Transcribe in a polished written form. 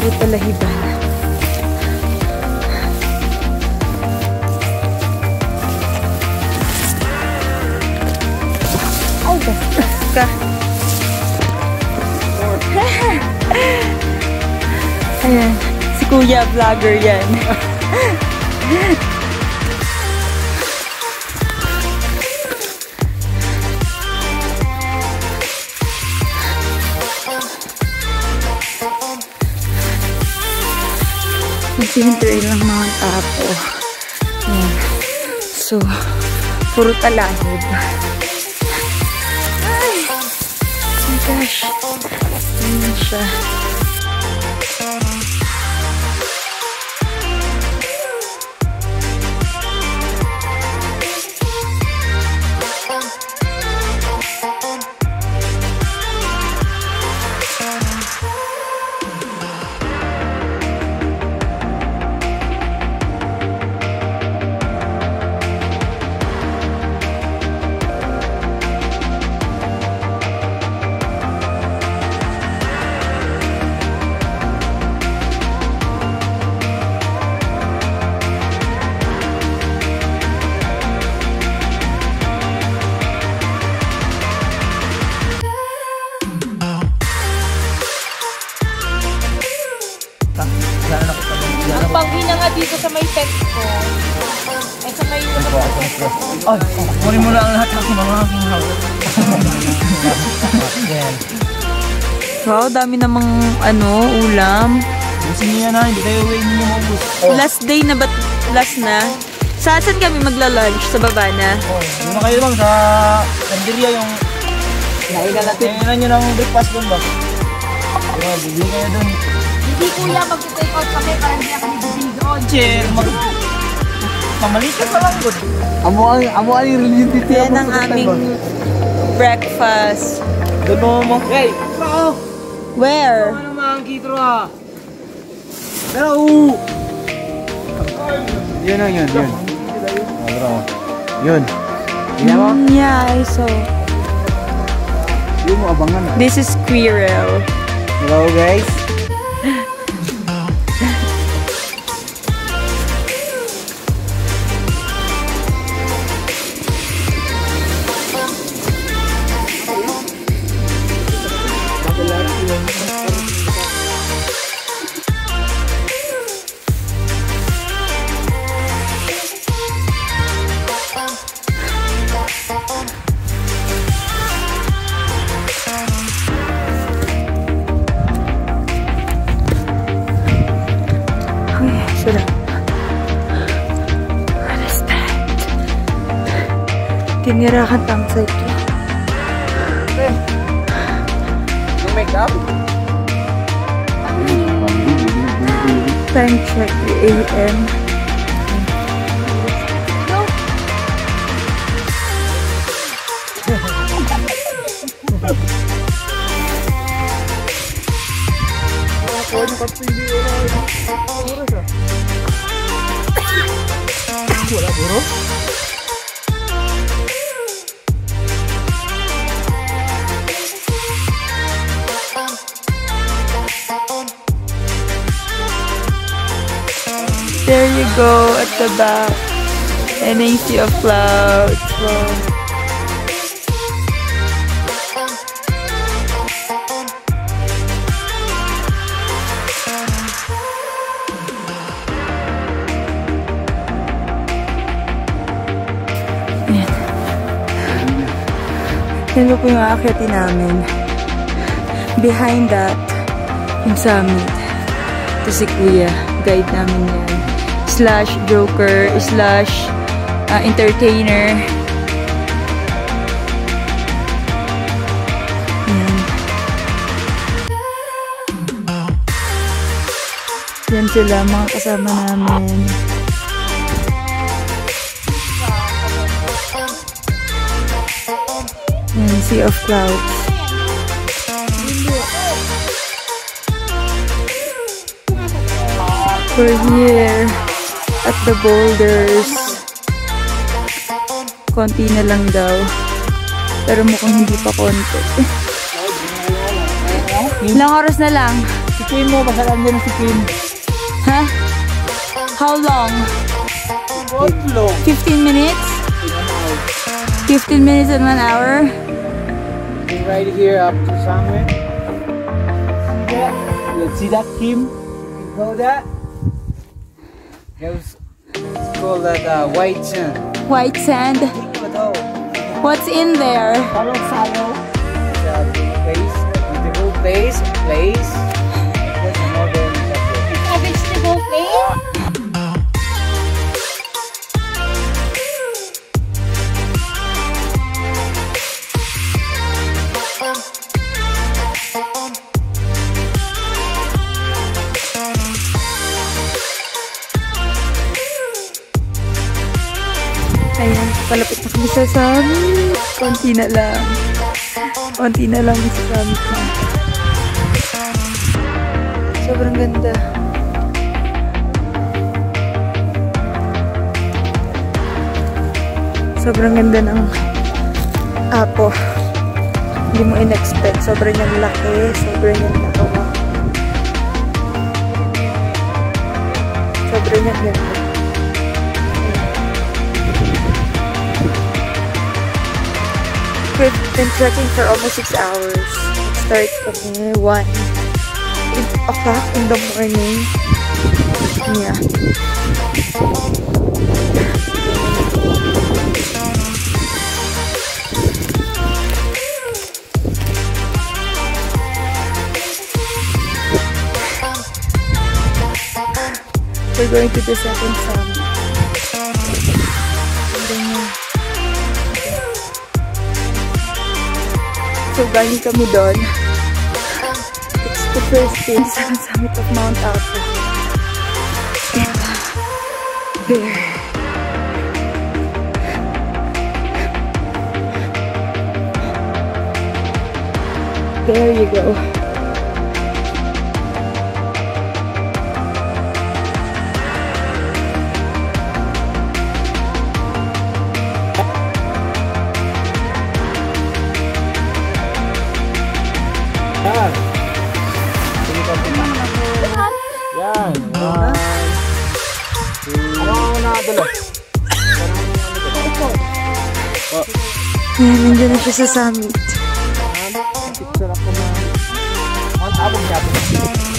puro talahiban. Ay, bastos ka. Ayan, si Kuya vlogger yan. Naghihintay lang mga tapo. Ayan. So, puro talahib. Ay! Oh my gosh. Ayan siya. Ang panghina nga dito sa may pet ko. Ay, sa may ay, kunin mo na ang lahat ng mga aking hawak. Wow, dami namang ulam. Gusto niya na, hindi tayo uwi niyo maubos. Last day na ba? Last na? Saan kami magla-lunch? Sa baba na? Doon na kayo bang sa Canderia yung kainan nyo ng breakfast doon ba? Bibili kayo doon. Hindi kuya, mag-take out kami para hindi kami bibili doon. Chill, mamalikan pa lang doon. Amo ang related yan ang aming breakfast. Doon mo, hey! Bako! Where? Ano mga kitro ha? Pero yun lang yun. Yun. Yeah, I saw. Yung mo abangan. This is squirrel. Hello guys. What is that? Tinira ka tangsay ko. Yung make-up? Time check, AM. Wala bro? There you go at the back. An sea of clouds. Wow. Yan po yung aakyatin namin. Behind that, yung summit. Ito si Kuya. Guide namin yan. Slash joker, slash entertainer. Yan. Yan sila, mga kasama namin. And sea of clouds. We're here at the boulders. Konti na lang daw. Pero mukhang hindi pa konti. Ilang oras na lang? Si Kim mo, masalan din si Kim. Huh? How long? What long? 15 minutes? 15 minutes and 1 hour? Right here up to somewhere. Yeah. Let's see that, Kim? You know that? It's called that white sand. White sand? What's in there? Salo. Place, beautiful place. There's another A vegetable plate? Ayan, palapit na kami sa summit. Konti na lang. Konti na lang sa summit na. Sobrang ganda. Sobrang ganda ng apo. Hindi mo in-expect. Sobrang niyang laki. Sobrang niyang lakawa. Sobrang niyang ganda. We've been trekking for almost 6 hours. It starts from 1 o'clock in the morning. Yeah. We're going to the second summit. So, galing kami doon. It's the first day sa summit of Mount Apo. And there you go. Yan. Ano nakadala? Ayan, nandiyan na siya sa summit. Picture ako na. Mount Apo.